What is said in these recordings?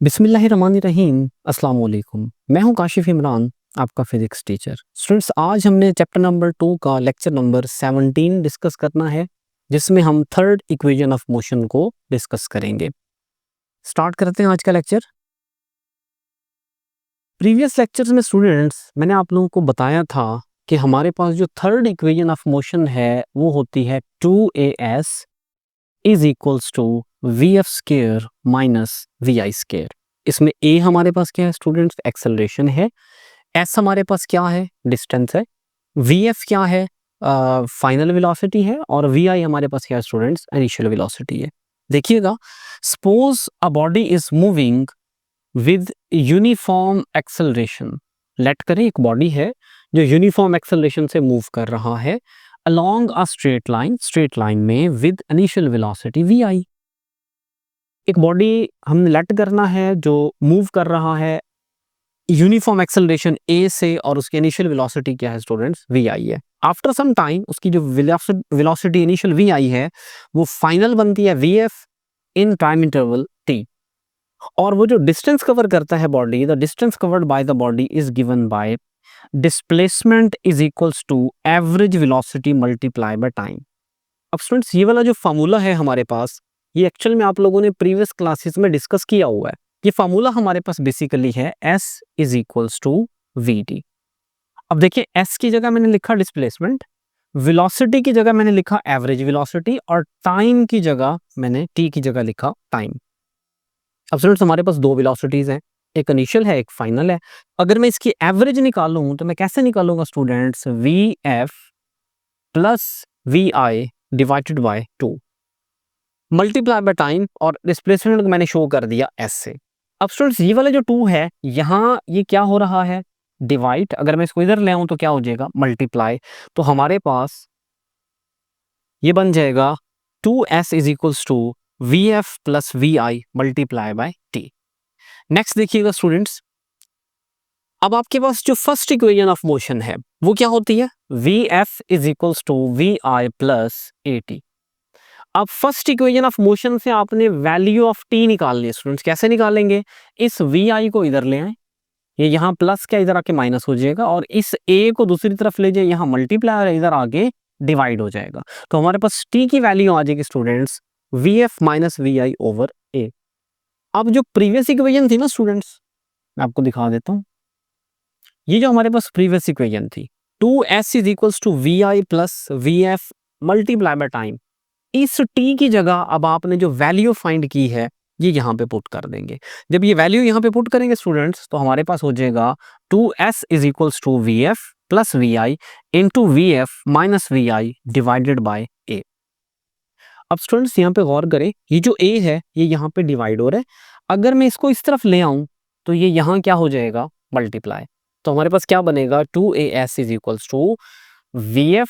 बिस्मिल्लाहिर्रहमानिर्रहीम। अस्सलाम वालेकुम। मैं हूं काशिफ इमरान, आपका फिजिक्स टीचर। स्टूडेंट्स, आज हमने चैप्टर नंबर 2 का लेक्चर नंबर 17 डिस्कस करना है, जिसमें हम थर्ड इक्वेशन ऑफ मोशन को डिस्कस करेंगे। स्टार्ट करते हैं आज का लेक्चर। प्रीवियस लेक्चर्स में स्टूडेंट्स मैंने आप लोगों को बताया था कि हमारे पास जो थर्ड इक्वेशन ऑफ मोशन है वो होती है 2as is equals to vf square minus vi square. इसमें a हमारे पास क्या है स्टूडेंट्स? एक्सेलरेशन है। s हमारे पास क्या है? डिस्टेंस है। vf क्या है? फाइनल वेलोसिटी है। और vi हमारे पास क्या है स्टूडेंट्स? इनिशियल वेलोसिटी है। देखिएगा, suppose a body is moving with uniform acceleration. Let करें एक बॉडी है जो यूनिफॉर्म एक्सेलरेशन से मूव कर रहा है along a स्ट्रेट लाइन में विद इनिशियल वेलोसिटी vi। एक बॉडी हमने लेट करना है जो मूव कर रहा है यूनिफॉर्म एक्सेलरेशन a से, और उसकी इनिशियल वेलोसिटी क्या है स्टूडेंट्स? vi है। आफ्टर सम टाइम उसकी जो वेलोसिटी इनिशियल vi है वो फाइनल बनती है vf in time interval t। और वो जो डिस्टेंस कवर करता है body, the distance covered by the body is given by displacement is equals to average velocity multiply by time. अब स्टूडेंट्स, ये वाला जो फार्मूला है हमारे पास, ये एक्चुअल में आप लोगों ने प्रीवियस क्लासेस में डिस्कस किया हुआ है। ये फार्मूला हमारे पास बेसिकली है s is equals to vt। अब देखिए, s की जगह मैंने लिखा डिस्प्लेसमेंट, वेलोसिटी की जगह मैंने लिखा एवरेज वेलोसिटी, और टाइम की जगह मैंने t की जगह लिखा टाइम। अब स्टूडेंट्स, हमारे पास दो वेलोसिटीज हैं, एक इनिशियल है, एक फाइनल है। अगर मैं इसकी एवरेज निकालूं तो मैं कैसे निकालूंगा students? vf plus vi divided bye 2 multiply by time, और डिस्प्लेसमेंट को मैंने शो कर दिया s से। अब स्टूडेंट्स, ये वाला जो 2 है यहाँ, ये क्या हो रहा है? डिवाइड। अगर मैं इसको इधर ले आऊं तो क्या हो जाएगा? मल्टीप्लाई। तो हमारे पास ये बन जाएगा 2s is equals to vf plus vi multiply by t। Next देखिएगा स्टूडेंट्स, अब आपके पास जो फर्स्ट इक्वेशन ऑफ मोशन है वो क्या होती है? vf is equals to vi plus at। अब फर्स्ट इक्वेशन ऑफ मोशन से आपने वैल्यू ऑफ t निकालनी है स्टूडेंट्स। कैसे निकालेंगे? इस vi को इधर ले आए, ये यहाँ प्लस क्या इधर आके माइनस हो जाएगा, और इस a को दूसरी तरफ ले जाए, यहाँ मल्टीप्लाई और इधर आगे डिवाइड हो जाएगा। तो हमारे पास t की वैल्यू आ जाएगी students vf minus vi over a। अब जो प्रीवियस इक्वेशन थी ना स्टूडेंट्स, मैं आपको दिखा देता हूँ। ये जो हमारे पास प्रीवियस इक्वेशन थी 2s is equals to vi plus vf multiply by time, इस t की जगह अब आपने जो वैल्यू फाइंड की है ये यहाँ पे पुट कर देंगे। जब ये वैल्यू यहाँ पे पुट करेंगे स्टूडेंट्स तो हमारे पास हो जाएगा 2s is equals to vf plus vi into vf minus vi divided by a। अब स्टूडेंट्स यहाँ पे गौर करें, ये जो a है ये यहाँ पे डिवाइड हो रहा है। अगर मैं इसको इस तरफ ले आऊं तो ये यहाँ क्या हो जाएगा? मल्टीप्लाई। तो हमारे पास क्या बनेगा? 2as is equals to vf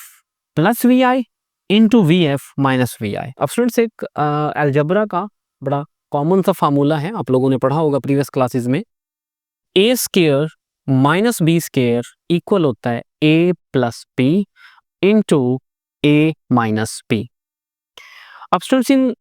plus vi into vf minus vi। अब स्टूडेंट्स, एक अलजेब्रा का बड़ा कॉमन सा फार्मूला है, आप लोगों ने पढ़ा होगा प्रीवियस क्लासेस में। a square minus b square equal होता है a plus b into a minus b। अब स्टूडेंट्स,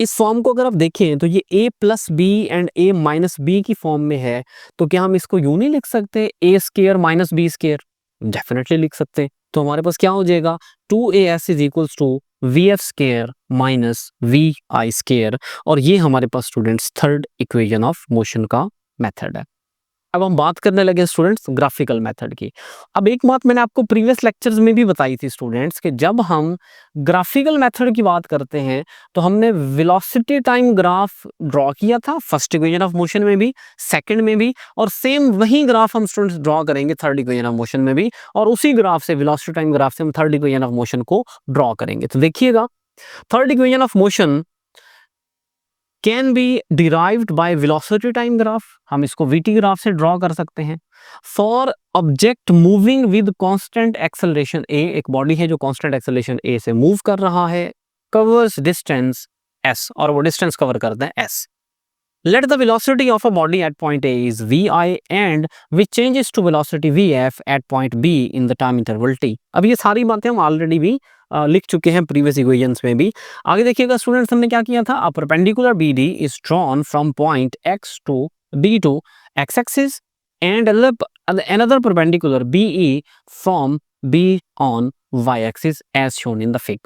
इस फॉर्म को अगर आप देखें तो ये a plus B and a minus B की फॉर्म में है, तो क्या हम इसको यूं नहीं लिख सकते a square minus B square? Definitely लिख सकते हैं। तो हमारे पास क्या हो जाएगा? 2as is equals to vf square minus vi square, और ये हमारे पास students third equation of motion का मेथड है। अब हम बात करने लगे स्टूडेंट्स ग्राफिकल मेथड की। अब एक बात मैंने आपको प्रीवियस लेक्चर्स में भी बताई थी स्टूडेंट्स कि जब हम ग्राफिकल मेथड की बात करते हैं तो हमने वेलोसिटी टाइम ग्राफ ड्रॉ किया था फर्स्ट इक्वेशन ऑफ मोशन में भी, सेकंड में भी, और सेम वही ग्राफ हम स्टूडेंट्स ड्रॉ करेंगे थर्ड इक्वेशन ऑफ मोशन में भी, और उसी ग्राफ से वेलोसिटी टाइम ग्राफ से हम थर्ड इक्वेशन ऑफ मोशन को ड्रॉ करेंगे। तो देखिएगा, third equation of motion can be derived by velocity time graph. हम इसको वीटी ग्राफ से ड्रॉ कर सकते हैं। For object moving with constant acceleration a, एक बॉडी है जो कांस्टेंट एक्सेलरेशन ए से मूव कर रहा है, कवर्स डिस्टेंस s, और वो डिस्टेंस कवर करता है s। Let the velocity of a body at point A is vi and which changes to velocity vf at point B in the time interval t। अब ये सारी बातें हम already भी लिख चुके हैं प्रीवियस इक्वेशंस में भी। आगे देखिएगा स्टूडेंट्स, हमने क्या किया था, a perpendicular BD is drawn from point X to D to X axis and another perpendicular BE from B on Y axis as shown in the fig।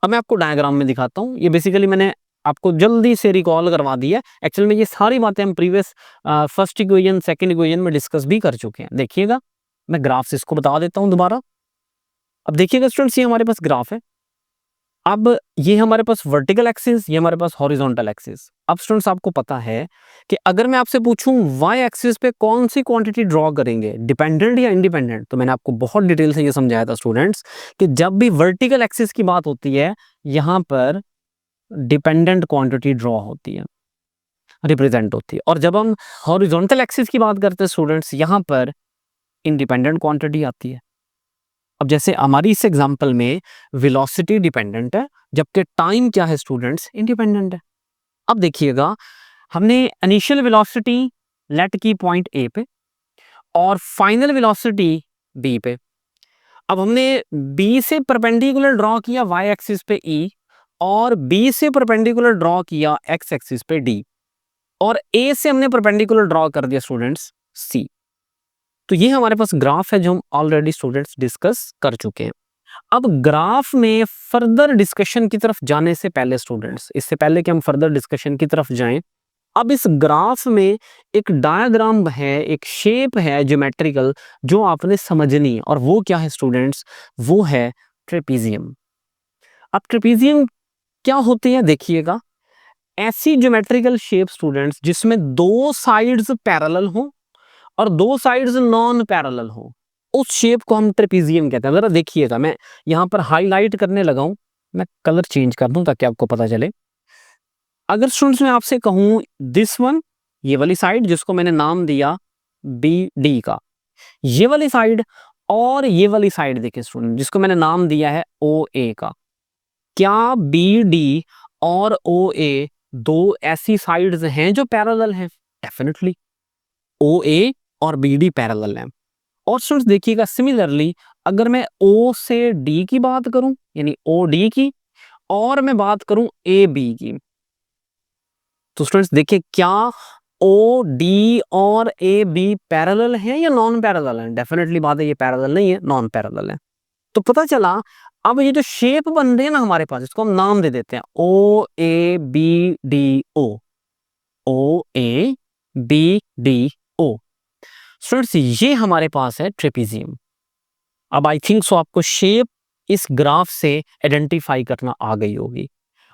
अब मैं आपको डायग्राम में दिखाता हूँ। ये बेसिकली मैंने आपको जल्दी से रिकॉल करवा दी है। एक्चुअल में ये सारी बातें हम previous first equation second equation में डिस्कस भी कर चुके हैं। देखिएगा, मैं ग्राफ से इसको बता देता हूँ दोबारा। अब देखिएगा स्टूडेंट्स, ये हमारे पास ग्राफ है। अब ये हमारे पास वर्टिकल एक्सिस, ये हमारे पास हॉरिजॉन्टल एक्सिस। अब स्टूडेंट्स आपको पता है कि अगर मैं आपसे पूछूं वाई एक्सिस पे कौन सी क्वांटिटी ड्रॉ करेंगे, डिपेंडेंट या इंडिपेंडेंट, तो मैंने आपको बहुत डिटेल से ये समझाया था स्टूडेंट्स कि जब भी वर्टिकल एक्सिस की बात होती है, यहां पर डिपेंडेंट क्वांटिटी ड्रॉ होती है, रिप्रेजेंट होती है। और जब हम हॉरिजॉन्टल एक्सिस की बात करते हैं स्टूडेंट्स, यहां पर इंडिपेंडेंट क्वांटिटी आती है। अब जैसे हमारी इस एग्जांपल में वेलोसिटी डिपेंडेंट है, जबकि टाइम क्या है स्टूडेंट्स, इंडिपेंडेंट है। अब देखिएगा, हमने इनिशियल वेलोसिटी लेट की पॉइंट ए पे और फाइनल वेलोसिटी बी पे। अब हमने बी से परपेंडिकुलर ड्रॉ किया वाई एक्सिस पे ई, और बी से परपेंडिकुलर ड्रॉ किया एक्स एक्सिस पे डी, और ए से हमने परपेंडिकुलर ड्रॉ कर दिया स्टूडेंट्स सी। तो ये हमारे पास ग्राफ है जो हम ऑलरेडी स्टूडेंट्स डिस्कस कर चुके हैं। अब ग्राफ में फर्दर डिस्कशन की तरफ जाने से पहले स्टूडेंट्स, इससे पहले कि हम फर्दर डिस्कशन की तरफ जाएं, अब इस ग्राफ में एक डायग्राम है, एक शेप है ज्योमेट्रिकल, जो आपने समझनी है। और वो क्या है स्टूडेंट्स, वो है ट्रेपीजियम। अब ट्रेपीजियम क्या होती है, देखिएगा, ऐसी ज्योमेट्रिकल शेप स्टूडेंट्स जिसमें दो साइड्स पैरेलल हो और दो साइड्स नॉन पैरेलल हो, उस शेप को हम ट्रेपीजियम कहते हैं। जरा देखिएगा, मैं यहां पर हाईलाइट करने लगा हूं, मैं कलर चेंज कर दूं ताकि आपको पता चले। अगर स्टूडेंट्स मैं आपसे कहूं दिस वन, ये वाली साइड जिसको मैंने नाम दिया बी डी का, ये वाली साइड, और ये वाली साइड देखिए स्टूडेंट जिसको मैंने नाम दिया है ओ ए का, क्या बी डी और ओ ए दो ऐसी साइड्स हैं जो पैरेलल हैं? डेफिनेटली ओ ए और बी डी पैरेलल हैं। और स्टूडेंट्स देखिएगा, सिमिलरली अगर मैं ओ से डी की बात करूं, यानी ओ डी की, और मैं बात करूं ए बी की, तो स्टूडेंट्स देखिए, क्या ओ डी और ए बी पैरेलल हैं या नॉन पैरेलल हैं? डेफिनेटली बात है, ये पैरेलल नहीं है, नॉन पैरेलल है। तो पता चला, अब ये जो शेप बन रही है ना हमारे पास, इसको हम नाम दे देते हैं O A B D O, O A B D O. Students ये हमारे पास है ट्रेपीजियम। अब आई थिंक सो आपको शेप इस ग्राफ से आइडेंटिफाई करना आ गई होगी।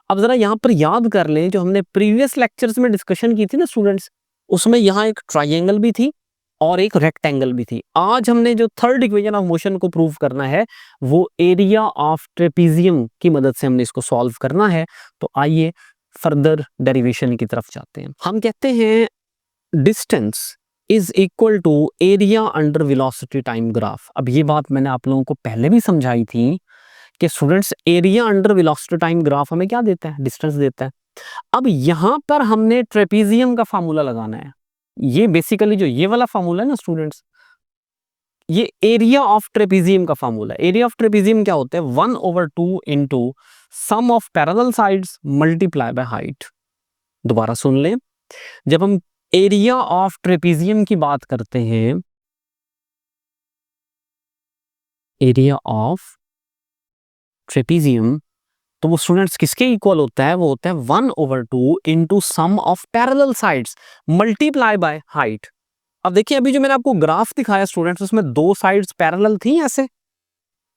अब जरा यहाँ पर याद कर लें, जो हमने प्रीवियस लेक्चर्स में डिस्कशन की थी ना स्टूडेंट्स, उसमें यहाँ एक ट्राइंगल भी थी और एक रेक्टेंगल भी थी। आज हमने जो थर्ड इक्वेशन ऑफ मोशन को प्रूव करना है, वो एरिया ऑफ ट्रेपीजियम की मदद से हमने इसको सॉल्व करना है। तो आइए फर्दर डेरिवेशन की तरफ जाते हैं। हम कहते हैं distance is equal to area under velocity time graph. अब ये बात मैंने आप लोगों को पहले भी समझाई थी कि students area under velocity time graph हमें क्या देता है, डिस्टेंस देता है। अब यहां पर हमने ट्रेपीजियम का फार्मूला लगाना है। ये बेसिकली जो ये वाला फार्मूला है ना स्टूडेंट्स, ये एरिया ऑफ ट्रेपीजियम का फार्मूला है। एरिया ऑफ ट्रेपीजियम क्या होता है, 1/2 into sum of parallel sides multiply by height. दोबारा सुन लें, जब हम एरिया ऑफ ट्रेपीजियम की बात करते हैं, एरिया ऑफ ट्रेपीजियम, तो वो स्टूडेंट्स किसके इक्वल होता है, वो होता है 1/2 into sum of parallel sides multiply by height. अब देखिए, अभी जो मैंने आपको ग्राफ दिखाया स्टूडेंट्स, उसमें दो साइड्स पैरेलल थी ऐसे,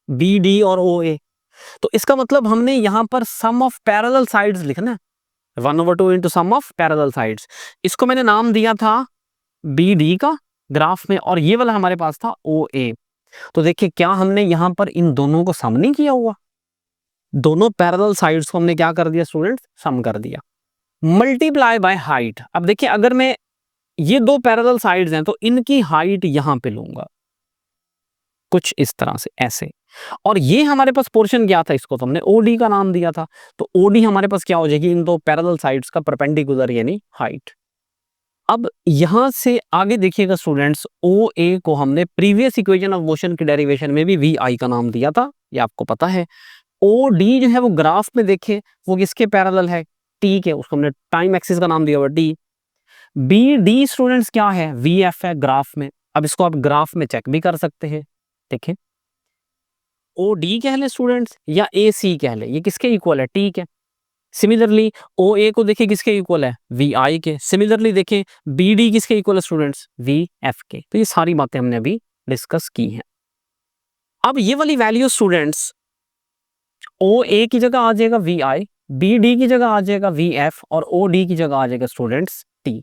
बी डी और ओ ए। तो इसका मतलब हमने यहां पर सम ऑफ पैरेलल साइड्स लिखना है, 1/2 into sum of parallel sides. इसको मैंने नाम दिया था बी डी का ग्राफ में, और ये वाला हमारे पास था ओ ए। तो देखिए, क्या हमने यहां पर इन दोनों को सम नहीं किया हुआ, दोनों पैरेलल साइड्स को हमने क्या कर दिया स्टूडेंट्स, सम कर दिया, मल्टीप्लाई बाय हाइट। अब देखिए, अगर मैं ये दो पैरेलल साइड्स हैं तो इनकी हाइट यहां पे लूंगा कुछ इस तरह से ऐसे, और ये हमारे पास पोर्शन क्या था, इसको तो हमने ओडी का नाम दिया था। तो ओडी हमारे पास क्या हो जाएगी, इन दो पैरेलल साइड्स का परपेंडिकुलर यानी हाइट। अब यहां से आगे देखिएगा स्टूडेंट्स, ओ ए को हमने प्रीवियस इक्वेशन ऑफ मोशन की डेरिवेशन में भी वी आई का नाम दिया था, ये आपको पता है। ओ डी जो है वो ग्राफ में देखें वो किसके पैरेलल है, टी के, उसको हमने टाइम एक्सिस का नाम दिया हुआ टी। बी डी स्टूडेंट्स क्या है, वी एफ है ग्राफ में। अब इसको आप ग्राफ में चेक भी कर सकते हैं, देखें ओ डी कह ले स्टूडेंट्स या ए सी कह ले, ये किसके इक्वल है, टी के। सिमिलरली ओ ए को देखें किसके इक्वल है, वी आई के। सिमिलरली देखें बी डी किसके इक्वल है स्टूडेंट्स, वी एफ के। तो ये सारी बातें हमने अभी डिस्कस की हैं। अब ये वाली वैल्यू स्टूडेंट्स ओ ए की जगह आ जाएगा वी आई, बी डी की जगह आ जाएगा वी एफ और ओ डी की जगह आ जाएगा स्टूडेंट्स टी।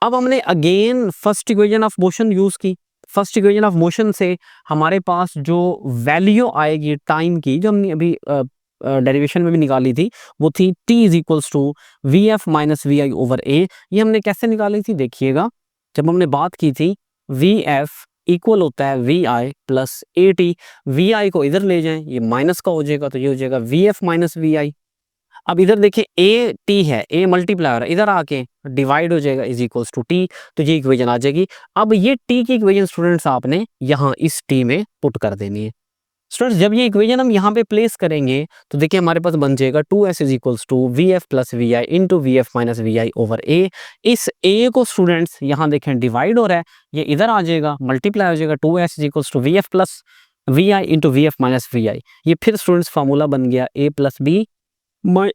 अब हमने again first equation of motion use की। फर्स्ट इक्वेशन ऑफ मोशन से हमारे पास जो वैल्यू आएगी टाइम की, जो हमने अभी डेरिवेशन में भी निकाली थी, वो थी t is equals to v f minus v i over a. ये हमने कैसे निकाली थी, देखिएगा जब हमने बात की थी वी एफ इक्वल होता है v i plus a t. V i को इधर ले जाएं, ये माइनस का हो जाएगा, तो ये हो जाएगा वी एफ माइनस वी आई। अब इधर देखिए ए टी है, ए मल्टीप्लायर है, इधर आके डिवाइड हो जाएगा इज इक्वल्स टू टी, तो ये इक्वेशन आ जाएगी। अब ये टी की इक्वेशन स्टूडेंट्स आपने यहाँ इस टी में पुट कर देनी है। स्टूडेंट्स जब ये इक्वेशन हम यहाँ पे प्लेस करेंगे तो देखिए हमारे पास बन जाएगा 2s is equals to v f plus v i into v f minus v i over a. इस ए को स्टूडेंट्स यहाँ देखें डिवाइड हो रहा है, ये इधर आ जाएगा मल्टीप्लाई हो जाएगा 2s is equals to v f plus v i into v f minus v i. ये फिर स्टूडेंट्स फार्मूला बन गया a plus b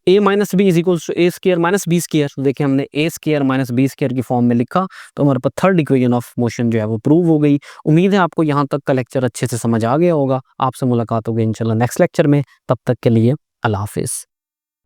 a minus b is equals to a square minus B square. तो देखिए हमने a square minus B square की form में लिखा, तो हमारे पास थर्ड इक्वेशन ऑफ मोशन जो है वो प्रूव हो गई। उम्मीद है आपको यहाँ तक का लेक्चर अच्छे से समझ आ गया होगा। आपसे मुलाकात होगी इंशाल्लाह नेक्स्ट लेक्चर में, तब तक के लिए अल्लाह हाफिज़।